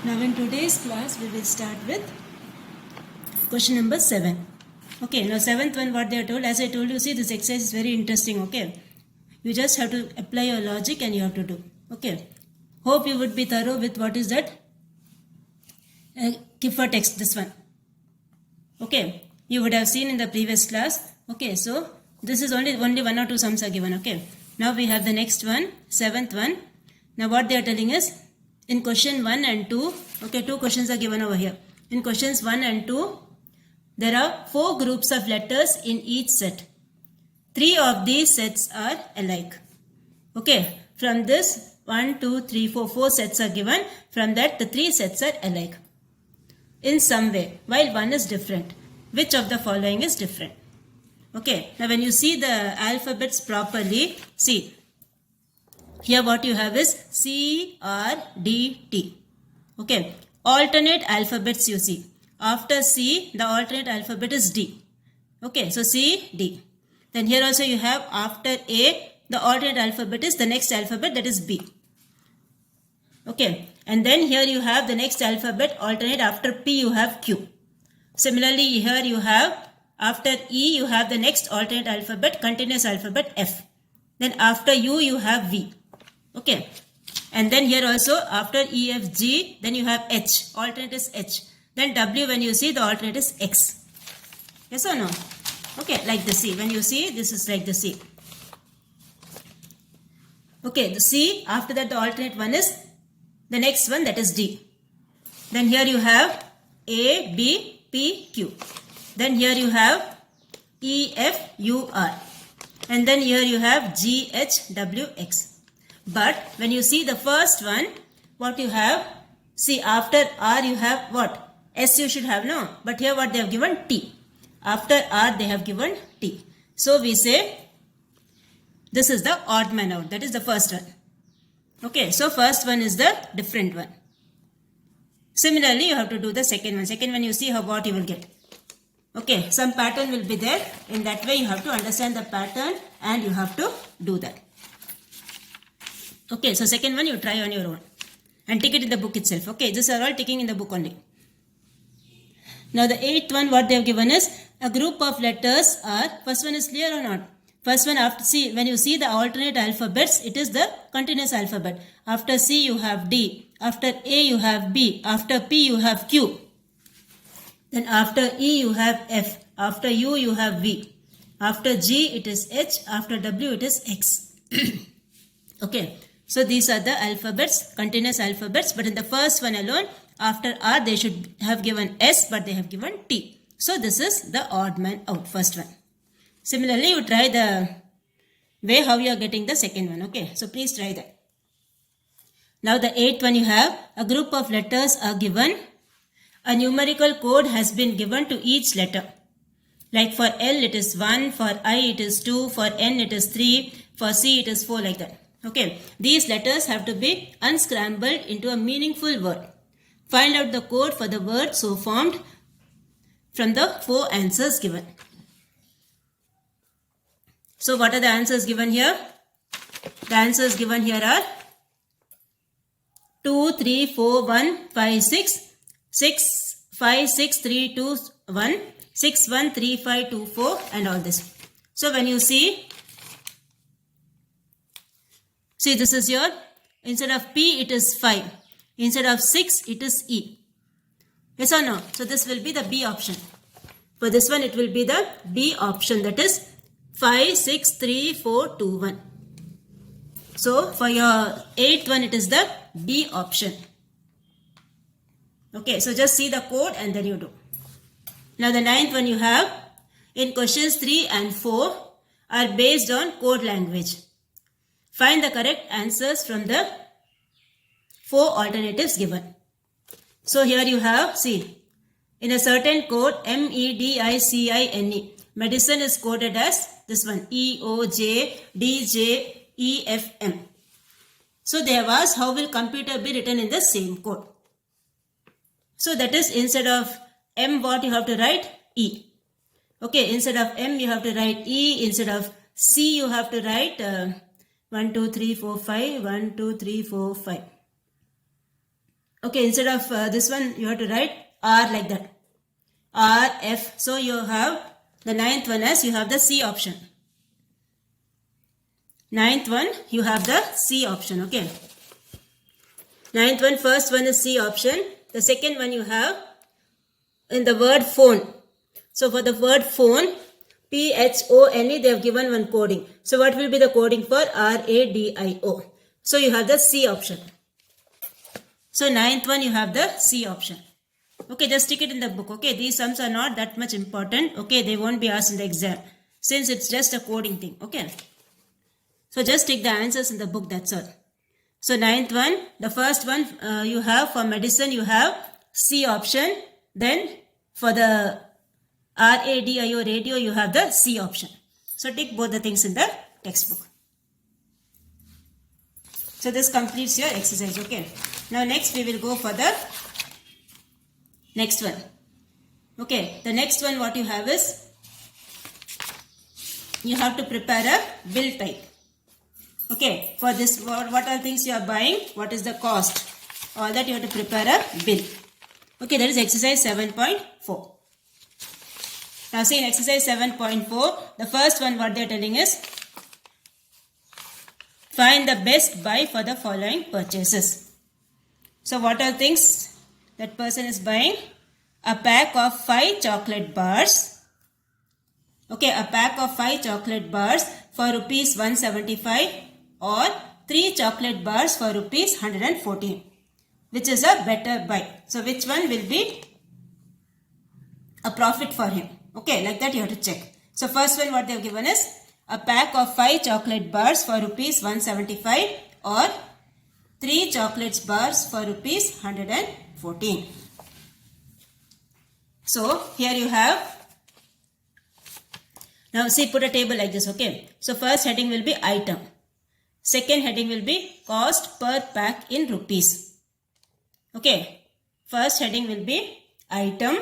Now in today's class we will start with question number 7. Okay, now 7th one what they are told, as I told you, see this exercise is very interesting, okay. You just have to apply your logic and you have to do, okay. Hope you would be thorough with what is that Kipfer text, this one. Okay, you would have seen in the previous class. Okay, so this is only one or two sums are given, okay. Now we have the next one, 7th one. Now what they are telling is, in question 1 and 2, okay, two questions are given over here. In questions 1 and 2, there are 4 groups of letters in each set. 3 of these sets are alike. Okay, from this 1, 2, 3, 4 sets are given. From that the 3 sets are alike in some way, while one is different. Which of the following is different? Okay, now when you see the alphabets properly, see, here what you have is C, R, D, T. Okay, alternate alphabets you see. After C, the alternate alphabet is D. Okay, so C, D. Then here also you have after A, the alternate alphabet is the next alphabet, that is B. Okay, and then here you have the next alphabet alternate, after P you have Q. Similarly here you have after E you have the next alternate alphabet, continuous alphabet F. Then after U you have V. Okay, and then here also after E, F, G, then you have H, alternate is H. Then W, when you see, the alternate is X. Yes or no? Okay, like the C. When you see, this is like the C. Okay, the C, after that the alternate one is the next one, that is D. Then here you have A, B, P, Q. Then here you have E, F, U, R. And then here you have G, H, W, X. But when you see the first one, what you have, see after R you have what? S you should have, no? But here what they have given? T. After R they have given T. So we say this is the odd man out. That is the first one. Okay, so first one is the different one. Similarly, you have to do the second one. Second one you see how what you will get. Okay, some pattern will be there. In that way you have to understand the pattern and you have to do that. Okay, so second one you try on your own and tick it in the book itself. Okay, these are all ticking in the book only. Now the 8th one what they have given is a group of letters are, first one is clear or not? First one, after C, when you see the alternate alphabets, it is the continuous alphabet. After C you have D, after A you have B, after P you have Q. Then after E you have F, after U you have V, after G it is H, after W it is X. Okay. So these are the alphabets, continuous alphabets, but in the first one alone, after R they should have given S, but they have given T. So this is the odd man out, first one. Similarly, you try the way how you are getting the second one. Okay, so please try that. Now the 8th one you have, a group of letters are given. A numerical code has been given to each letter. Like for L it is 1, for I it is 2, for N it is 3, for C it is 4, like that. Okay, these letters have to be unscrambled into a meaningful word. Find out the code for the word so formed from the 4 answers given. So what are the answers given here? The answers given here are 2, 3, 4, 1, 5, 6, 6, 5, 6, 3, 2, 1, 6, 1, 3, 5, 2, 4 and all this. So when you see this is your, instead of P it is 5. Instead of 6 it is E. Yes or no? So this will be the B option. For this one it will be the B option, that is 5, 6, 3, 4, 2, 1. So for your 8th one it is the B option. Okay, so just see the code and then you do. Now the 9th one you have, in questions 3 and 4 are based on code language. Find the correct answers from the 4 alternatives given. So here you have, see, in a certain code, MEDICINE, medicine is coded as this one, EOJDJEFM. So they have asked how will computer be written in the same code. So that is, instead of M what you have to write? E. Okay, instead of M you have to write E, instead of C you have to write 1, 2, 3, 4, 5, 1, 2, 3, 4, 5. Okay, instead of this one, you have to write R like that. R, F. So you have the ninth one as you have the C option. Ninth one, you have the C option. Okay. Ninth one, first one is C option. The second one you have in the word phone. So for the word phone, P-H-O-N-E, they have given one coding. So what will be the coding for R-A-D-I-O? So you have the C option. So ninth one, you have the C option. Okay, just stick it in the book. Okay, these sums are not that much important. Okay, they won't be asked in the exam since it's just a coding thing. Okay. So just take the answers in the book, that's all. So ninth one, the first one you have for medicine, you have C option. Then for the R-A-D-I-O radio, you have the C option. So tick both the things in the textbook. So this completes your exercise. Okay. Now next we will go for the next one. Okay. The next one what you have is, you have to prepare a bill type. Okay, for this, what are things you are buying, what is the cost, all that you have to prepare a bill. Okay, that is exercise 7.4. Now see in exercise 7.4, the first one what they are telling is, find the best buy for the following purchases. So what are things that person is buying? A pack of 5 chocolate bars. Okay, a pack of 5 chocolate bars for rupees 175. Or 3 chocolate bars for rupees 114. Which is a better buy? So which one will be a profit for him? Okay, like that you have to check. So first one what they have given is a pack of 5 chocolate bars for rupees 175 or 3 chocolate bars for rupees 114. So here you have, now see, put a table like this. Okay, so first heading will be item. Second heading will be cost per pack in rupees. Okay. First heading will be item.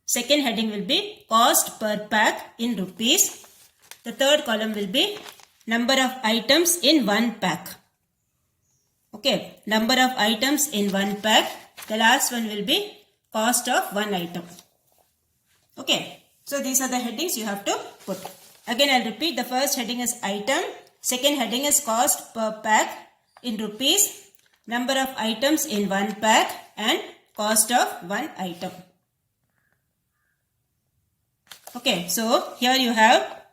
Second heading will be cost per pack in rupees. The third column will be number of items in one pack. Okay. Number of items in one pack. The last one will be cost of one item. Okay. So these are the headings you have to put. Again I'll repeat. The first heading is item. Second heading is cost per pack in rupees, number of items in one pack and cost of one item. Okay, so here you have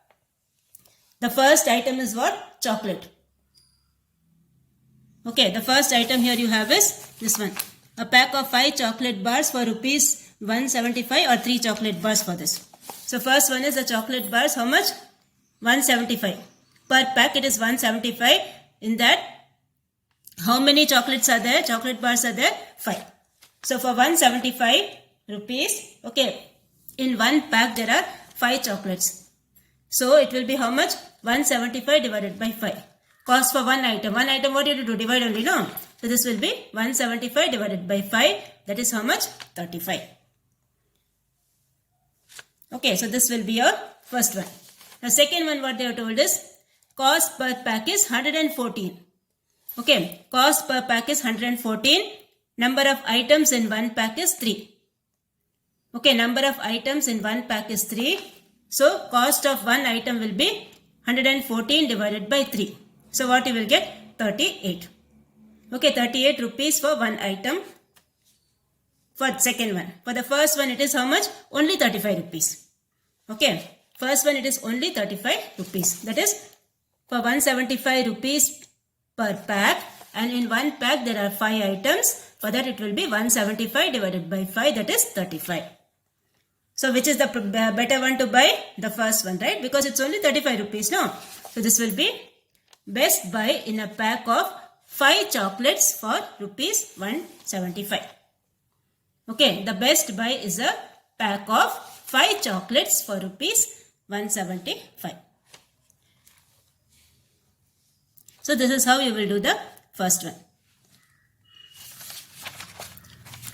the first item is what? Chocolate. Okay, the first item here you have is this one. A pack of 5 chocolate bars for rupees 175 or 3 chocolate bars for this. So first one is the chocolate bars. How much? 175. Per pack it is 175. In that, how many chocolates are there? Chocolate bars are there? 5. So for 175 rupees, okay, in one pack there are 5 chocolates. So it will be how much? 175 divided by 5. Cost for one item. One item what you have to do? Divide only, no? So this will be 175 divided by 5. That is how much? 35. Okay, so this will be your first one. The second one what they have told is, cost per pack is 114. Okay, cost per pack is 114. Number of items in one pack is 3. Okay, number of items in one pack is 3. So, cost of one item will be 114 divided by 3. So, what you will get? 38. Okay, 38 rupees for one item. For the second one. For the first one, it is how much? Only 35 rupees. Okay, first one it is only 35 rupees. That is for 175 rupees per pack, and in one pack there are 5 items. For that it will be 175 divided by 5, that is 35. So which is the better one to buy? The first one, right? Because it's only 35 rupees, no? So this will be best buy in a pack of 5 chocolates for rupees 175. Okay, the best buy is a pack of 5 chocolates for rupees 175. So this is how you will do the first one.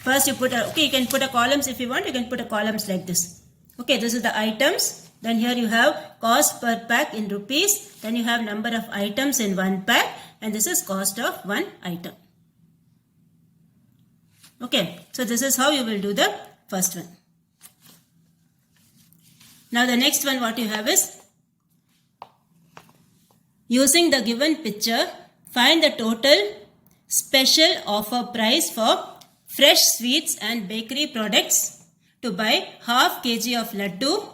First you put a, okay, you can put a columns if you want, you can put a columns like this. Okay, this is the items. Then here you have cost per pack in rupees. Then you have number of items in one pack. And this is cost of one item. Okay, so this is how you will do the first one. Now the next one what you have is, using the given picture, find the total special offer price for fresh sweets and bakery products to buy half kg of laddu,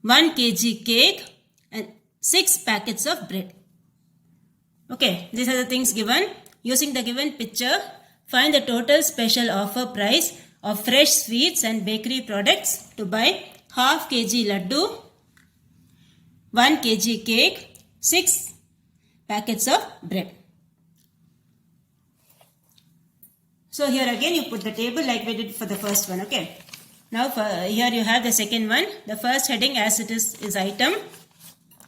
1 kg cake and 6 packets of bread. Okay, these are the things given. Using the given picture, find the total special offer price of fresh sweets and bakery products to buy half kg laddu, 1 kg cake, 6 packets of bread. So here again you put the table like we did for the first one. Okay. Now here you have the second one. The first heading as it is item.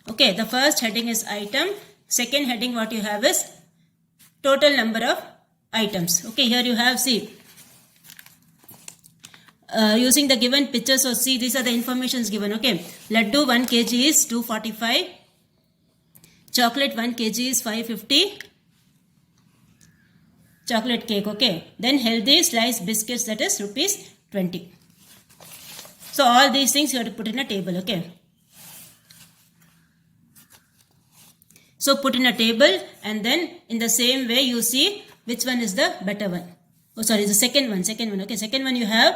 Okay, the first heading is item. Second heading what you have is total number of items. Okay, here you have, see, using the given picture. So see, these are the informations given. Okay, laddu 1 kg is 245. Chocolate 1 kg is 550. Chocolate cake. Okay, then healthy sliced biscuits, that is rupees 20. So all these things you have to put in a table. Okay. So put in a table and then in the same way you see which one is the better one. Oh sorry, the second one. Okay, second one you have,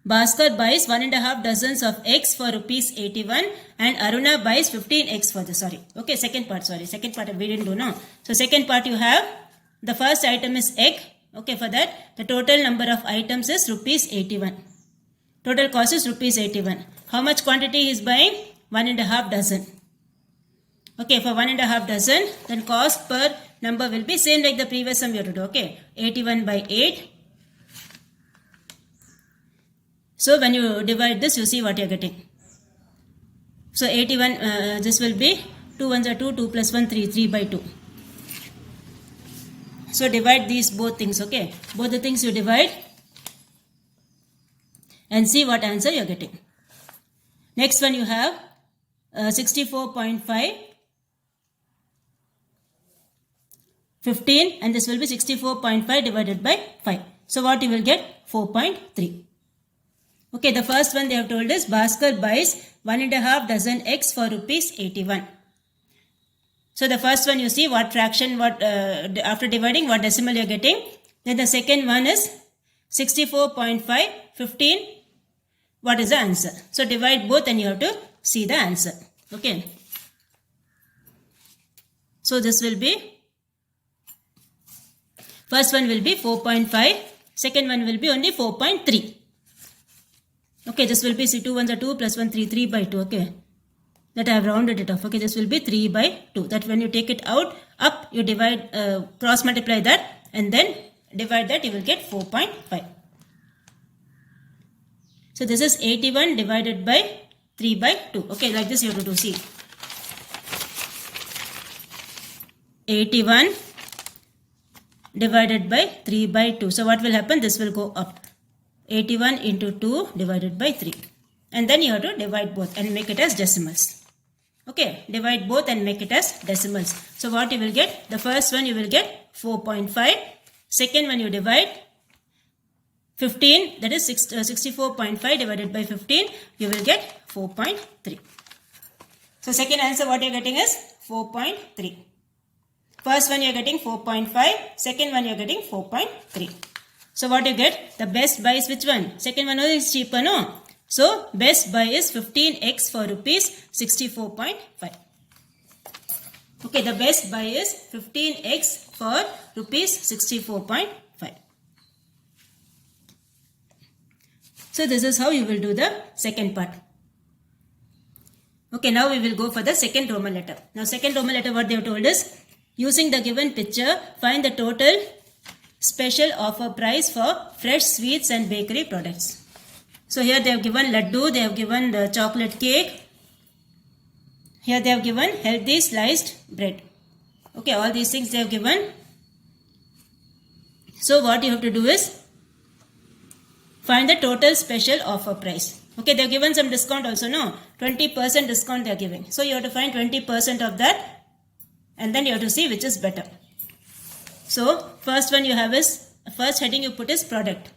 Bhaskar buys 1.5 dozens of eggs for rupees 81 and Aruna buys 15 eggs for the, Okay, second part we didn't do, no. So second part you have, the first item is egg. Okay, for that the total number of items is rupees 81. Total cost is rupees 81. How much quantity he is buying? 1.5 dozen. Okay, for 1.5 dozen, then cost per number will be same like the previous sum you have to do. Okay, 81 by 8. So when you divide this, you see what you are getting. So 81, this will be 2 ones are 2, 2 plus 1, 3, 3 by 2. So divide these both things. Okay, both the things you divide and see what answer you are getting. Next one you have 64.5, 15, and this will be 64.5 divided by 5. So what you will get? 4.3. Okay, the first one they have told is Bhaskar buys 1.5 dozen eggs for rupees 81. So the first one you see what fraction, what after dividing what decimal you are getting. Then the second one is 64.5, 15. What is the answer? So divide both and you have to see the answer. Okay. So this will be, first one will be 4.5, second one will be only 4.3. Okay, this will be 2 ones are 2 plus 1, 3, 3 by 2. Okay, that I have rounded it off. Okay, this will be 3 by 2. That when you take it out, up, you divide, cross multiply that and then divide that, you will get 4.5. So this is 81 divided by 3 by 2. Okay, like this you have to do. See, 81 divided by 3 by 2. So what will happen? This will go up. 81 into 2 divided by 3. And then you have to divide both and make it as decimals. Okay, divide both and make it as decimals. So what you will get? The first one you will get 4.5. Second one you divide 15, that is 64.5 divided by 15, you will get 4.3. So second answer what you are getting is 4.3. First one you are getting 4.5, second one you are getting 4.3. So what you get? The best buy is which one? Second one is cheaper, no? So best buy is 15x for rupees 64.5. Okay, the best buy is 15x for rupees 64.5. So this is how you will do the second part. Okay, now we will go for the second Roman letter. Now second Roman letter what they have told is, using the given picture, find the total special offer price for fresh sweets and bakery products. So here they have given laddu, they have given the chocolate cake. Here they have given healthy sliced bread. Okay, all these things they have given. So what you have to do is, find the total special offer price. Okay, they have given some discount also, no? 20% discount they are giving. So you have to find 20% of that and then you have to see which is better. So first one you have is first heading you put is product.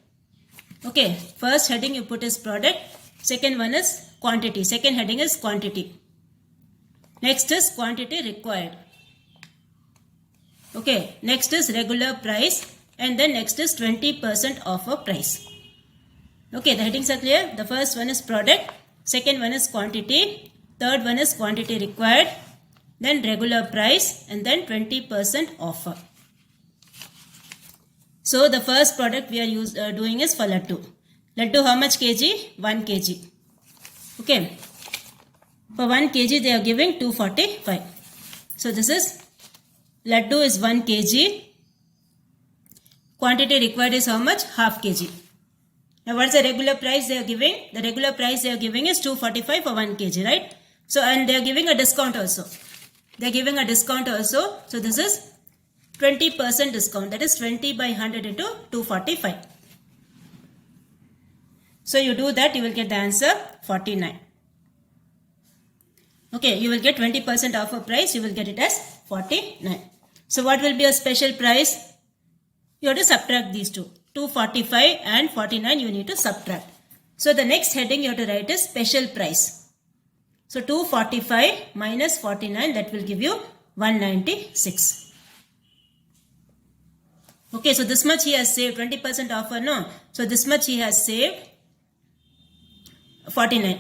Okay, first heading you put is product. Second one is quantity. Second heading is quantity. Next is quantity required. Okay, next is regular price, and then next is 20% off a price. Okay, the headings are clear. The first one is product, second one is quantity, third one is quantity required, then regular price, and then 20% offer. So the first product we are doing is for laddu. Laddu how much kg? 1 kg. Okay. For 1 kg they are giving 245. So this is laddu is 1 kg. Quantity required is how much? Half kg. Now what's the regular price they are giving? The regular price they are giving is 245 for 1 kg, right? So and they are giving a discount also. They are giving a discount also. So this is 20% discount. That is 20 by 100 into 245. So you do that, you will get the answer 49. Okay, you will get 20% offer price. You will get it as 49. So what will be a special price? You have to subtract these two. 245 and 49 you need to subtract. So the next heading you have to write is special price. So 245 minus 49, that will give you 196. Okay, so this much he has saved. 20% offer, no? So this much he has saved. 49.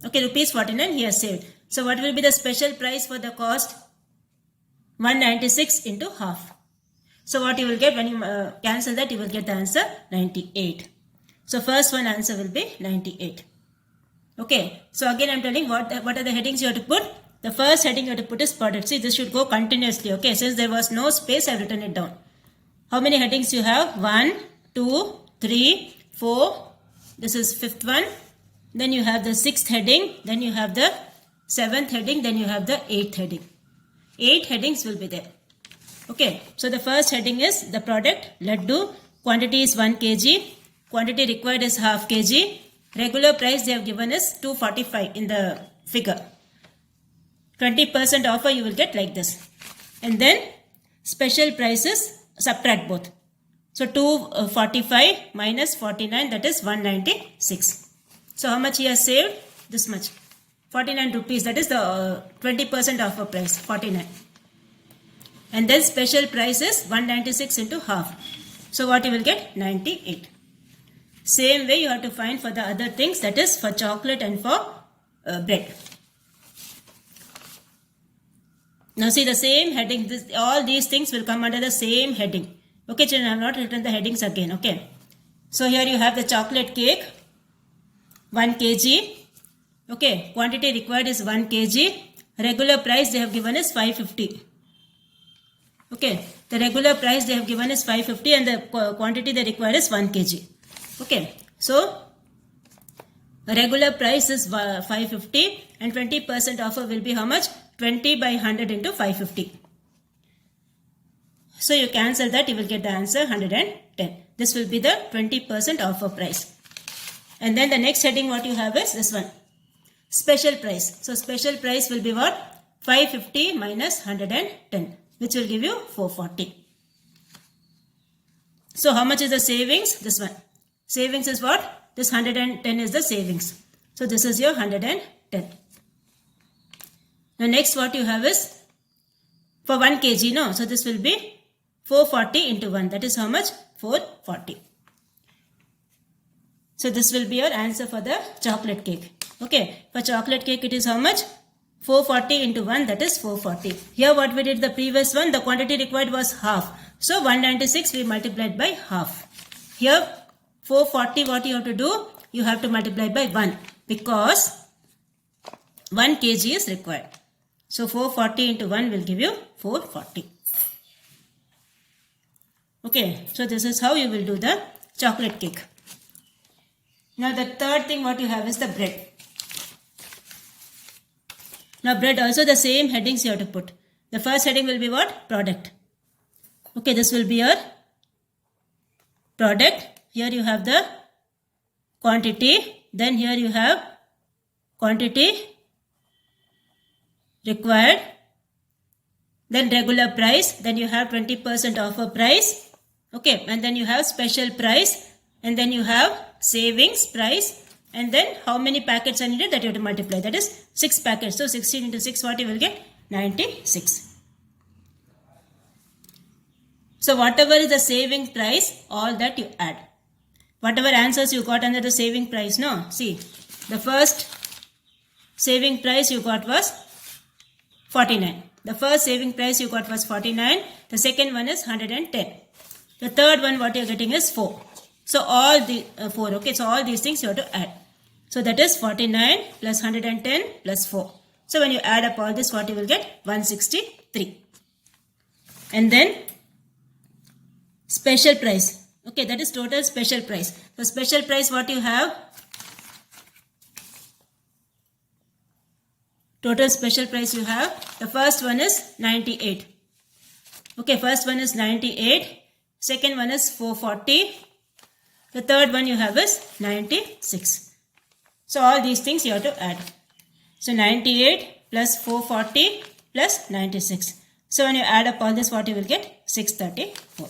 Okay, rupees 49 he has saved. So what will be the special price for the cost? 196 into half. So what you will get when you cancel that, you will get the answer 98. So first one answer will be 98. Okay. So again I am telling what are the headings you have to put. The first heading you have to put is product. See, this should go continuously. Okay. Since there was no space, I have written it down. How many headings you have? 1, 2, 3, 4. This is fifth one. Then you have the sixth heading. Then you have the seventh heading. Then you have the eighth heading. 8 headings will be there. Okay, so the first heading is the product, laddu, quantity is 1 kg, quantity required is half kg, regular price they have given is 245 in the figure. 20% offer you will get like this. And then special prices, subtract both. So 245 minus 49, that is 196. So how much he has saved? This much. 49 rupees, that is the 20% offer price, 49. And then special price is 196 into half. So what you will get? 98. Same way you have to find for the other things, that is for chocolate and for bread. Now see the same heading, all these things will come under the same heading. Okay children, I have not written the headings again. Okay. So here you have the chocolate cake, 1 kg. Okay, quantity required is 1 kg. Regular price they have given is 550. Okay, the regular price they have given is 550 and the quantity they require is 1 kg. Okay, so regular price is 550 and 20% offer will be how much? 20 by 100 into 550. So you cancel that, you will get the answer 110. This will be the 20% offer price. And then the next heading what you have is this one. Special price. So special price will be what? 550 minus 110. Which will give you 440. So how much is the savings? This one. Savings is what? This 110 is the savings. So this is your 110. Now next what you have is for 1 kg, no? So this will be 440 into 1. That is how much? 440. So this will be your answer for the chocolate cake. Okay. For chocolate cake it is how much? 440 into 1, that is 440. Here what we did the previous one, the quantity required was half. So 196 we multiplied by half. Here 440 what you have to do? You have to multiply by 1 because 1 kg is required. So 440 into 1 will give you 440. Okay, so this is how you will do the chocolate cake. Now the third thing what you have is the bread. Now bread also the same headings you have to put. The first heading will be what? Product. Okay, this will be your product. Here you have the quantity. Then here you have quantity required. Then regular price. Then you have 20% offer price. Okay, and then you have special price, and then you have savings price, and then how many packets are needed, that you have to multiply. That is 6 packets. So 16 into 6, what you will get? 96. So whatever is the saving price, all that you add. Whatever answers you got under the saving price, no? See, the first saving price you got was 49. The first saving price you got was 49. The second one is 110. The third one what you are getting is 4. So all the 4. Okay, so all these things you have to add. So that is 49 plus 110 plus 4. So when you add up all this, what you will get? 163. And then special price. Okay, that is total special price. So special price what you have? Total special price you have. The first one is 98. Okay, first one is 98. Second one is 440. The third one you have is 96. So all these things you have to add. So 98 plus 440 plus 96. So when you add up all this, what you will get? 634.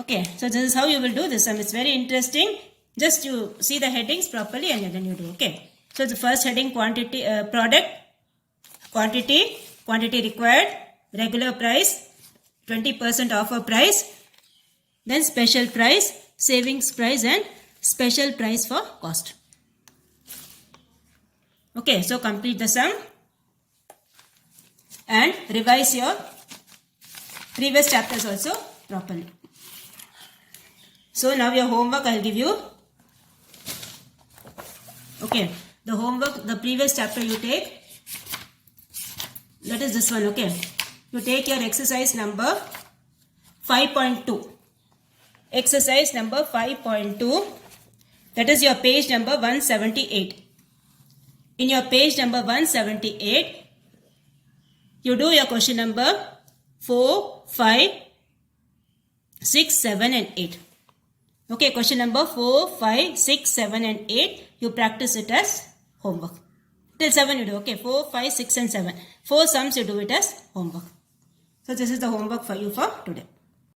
Okay, so this is how you will do this sum. It's very interesting. Just you see the headings properly and then you do. Okay. So the first heading, quantity, product, quantity required, regular price, 20% offer price, then special price, savings price and special price for cost. Okay, so complete the sum and revise your previous chapters also properly. So now your homework I will give you. Okay, the homework, the previous chapter you take, that is this one. Okay, you take your exercise number 5.2. Exercise number 5.2, that is your page number 178. In your page number 178, you do your question number 4, 5, 6, 7 and 8. Okay, question number 4, 5, 6, 7 and 8, you practice it as homework. Till 7 you do. Okay, 4, 5, 6 and 7. 4 sums you do it as homework. So this is the homework for you for today.